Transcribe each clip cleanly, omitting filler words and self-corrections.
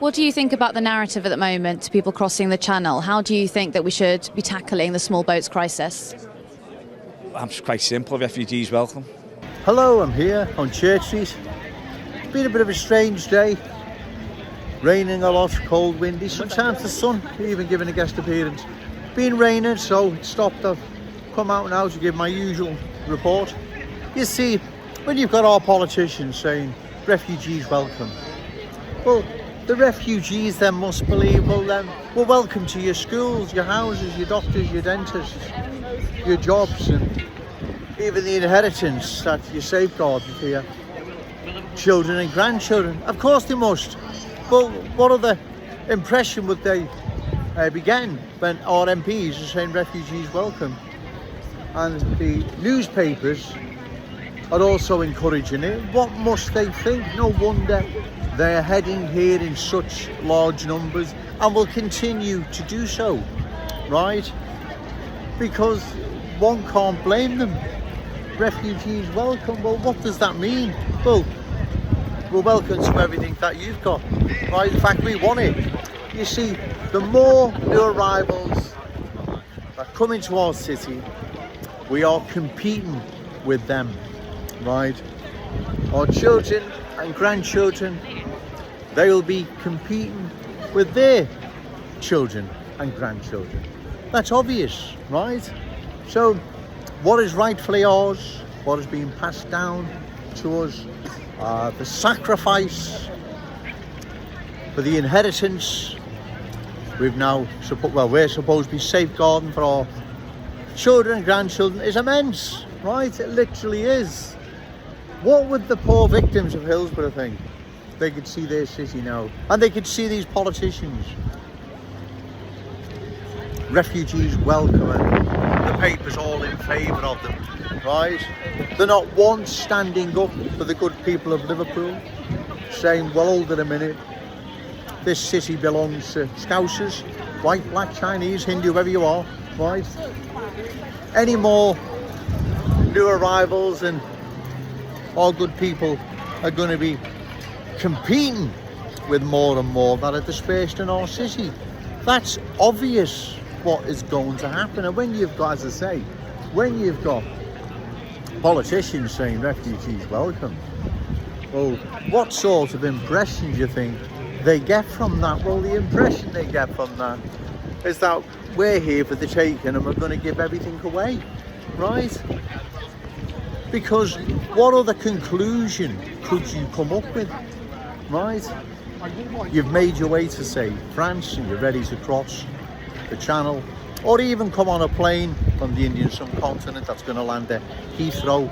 What do you think about the narrative at the moment to people crossing the channel? How do you think that we should be tackling the small boats crisis? It's quite simple. Refugees welcome. Hello, I'm here on Church Street. It's been a bit of a strange day. Raining a lot, cold, windy. Sometimes the sun even giving a guest appearance. Been raining, so it stopped. I've come out now to give my usual report. You see, when you've got our politicians saying refugees welcome, well, the refugees then must believe, well then, we're welcome to your schools, your houses, your doctors, your dentists, your jobs, and even the inheritance that you safeguard for your children and grandchildren. Of course they must. But what other impression would they be getting when our MPs are saying refugees welcome? And the newspapers are also encouraging it. What must they think? No wonder they're heading here in such large numbers and will continue to do so, right? Because one can't blame them. Refugees welcome. Well, what does that mean? Well, we're welcome to everything that you've got, right? In fact, we want it. You see, the more new arrivals that come into our city, we are competing with them, right? Our children and grandchildren, they will be competing with their children and grandchildren. That's obvious, right? So what is rightfully ours, what is being passed down to us, the sacrifice for the inheritance we're supposed to be safeguarding for our children and grandchildren is immense, right? It literally is. What would the poor victims of Hillsborough think? They could see their city now, and they could see these politicians. Refugees welcome, and the paper's all in favour of them, right? They're not once standing up for the good people of Liverpool, saying, well, hold it a minute, this city belongs to Scousers, white, black, Chinese, Hindu, whoever you are, right? Any more new arrivals and our good people are going to be competing with more and more that are dispersed in our city. That's obvious what is going to happen. And when you've got, as I say, when you've got politicians saying refugees welcome, well, what sort of impression do you think they get from that? Well, the impression they get from that is that we're here for the taking and we're going to give everything away, right? Because what other conclusion could you come up with, right? You've made your way to, say, France, and you're ready to cross the Channel, or even come on a plane from the Indian subcontinent that's going to land at Heathrow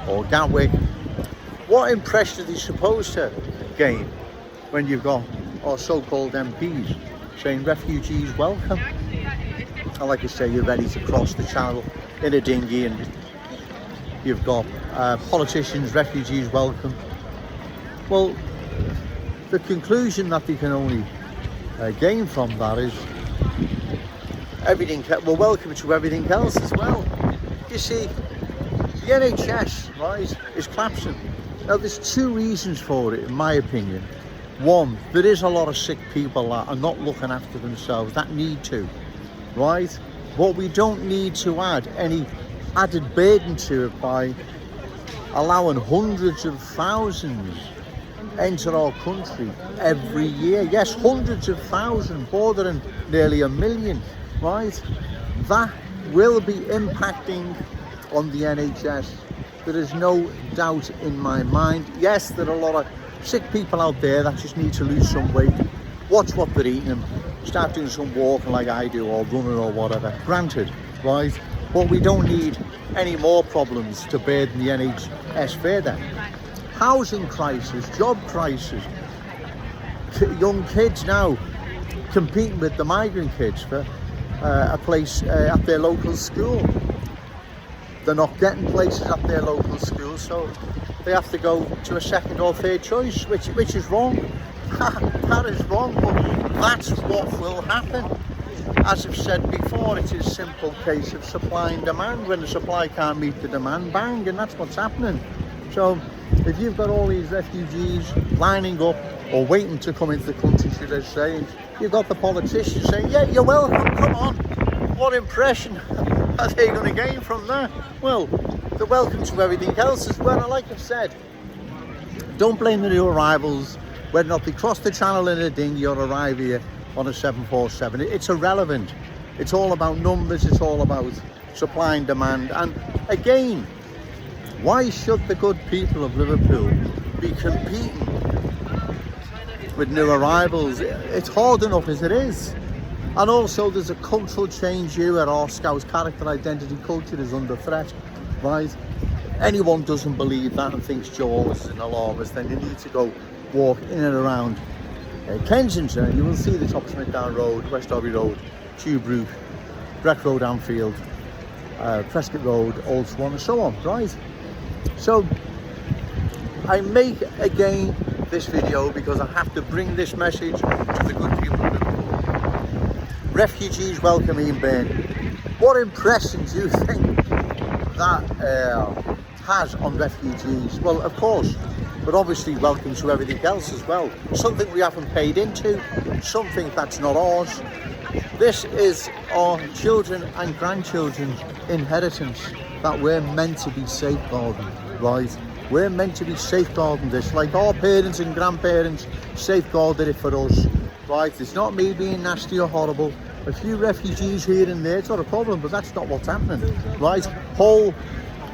or Gatwick. What impression are you supposed to gain when you've got our so-called MPs saying refugees welcome? And like I say, you're ready to cross the Channel in a dinghy, and you've got politicians, refugees welcome. Well, the conclusion that they can only gain from that is we're welcome to everything else as well. You see, the NHS, right, is collapsing. Now, there's two reasons for it, in my opinion. One, there is a lot of sick people that are not looking after themselves, that need to, right? But we don't need to add any added burden to it by allowing hundreds of thousands enter our country every year. Yes, hundreds of thousands, bordering nearly 1 million, right? That will be impacting on the NHS. There is no doubt in my mind. Yes, there are a lot of sick people out there that just need to lose some weight. Watch what they're eating and start doing some walking like I do, or running or whatever. Granted, right? But we don't need any more problems to burden the NHS further. Housing crisis, job crisis, young kids now competing with the migrant kids for a place at their local school. They're not getting places at their local school, so they have to go to a second or third choice, which is wrong. That is wrong, but that's what will happen. As I've said before, it is a simple case of supply and demand. When the supply can't meet the demand, bang, and that's what's happening. So if you've got all these refugees lining up or waiting to come into the country, should I say, you've got the politicians saying, yeah, you're welcome, come on. What impression are they going to gain from that? Well, they're welcome to everything else as well. And like I've said, don't blame the new arrivals whether or not they cross the channel in a dinghy or arrive here on a 747. It's irrelevant. It's all about numbers, it's all about supply and demand. And again, why should the good people of Liverpool be competing with new arrivals? It's hard enough as it is. And also there's a cultural change here where our Scouse character, identity, culture is under threat, right? Anyone doesn't believe that and thinks Joe Owens is an alarmist, then you need to go walk in and around Kensington. You will see the top Smith Down Road, West Derby Road, Tube Route, Breck Road, Anfield, Prescott Road, Old Swan, and so on, right? So I make again this video because I have to bring this message to the good people of Liverpool. Refugees welcome Ian Byrne. What impressions do you think that has on refugees? Well, of course, but obviously welcome to everything else as well. Something we haven't paid into, something that's not ours. This is our children and grandchildren's inheritance that we're meant to be safeguarding, right? We're meant to be safeguarding this, like our parents and grandparents safeguarded it for us, right? It's not me being nasty or horrible. A few refugees here and there, it's not a problem, but that's not what's happening, right? Whole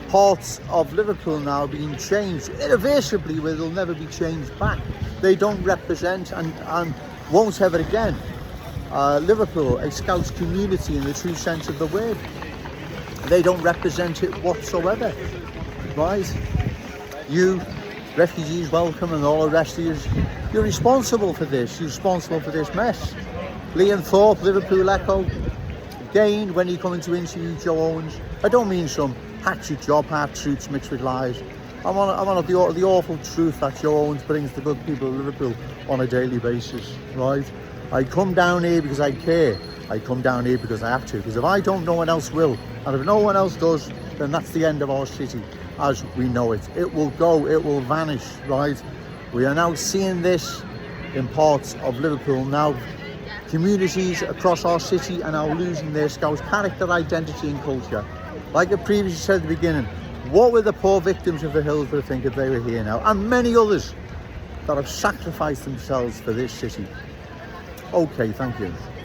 parts of Liverpool now being changed irreversibly, where they'll never be changed back. They don't represent and won't ever again Liverpool, a Scouse community in the true sense of the word. They don't represent it whatsoever, right? You refugees welcome and all the rest of you, you're responsible for this. You're responsible for this mess. Liam Thorpe, Liverpool Echo, again, when you come into interview Joe Owens, I don't mean some hatchet job, half-truths mixed with lies. I'm on the awful truth that Joe Owens brings to good people of Liverpool on a daily basis, right? I come down here because I care. I come down here because I have to. Because if I don't, no one else will. And if no one else does, then that's the end of our city as we know it. It will go, it will vanish, right? We are now seeing this in parts of Liverpool now. Communities across our city are now losing their Scouse character, identity and culture. Like I previously said at the beginning, what would the poor victims of the Hillsborough think if they were here now? And many others that have sacrificed themselves for this city. Okay, thank you.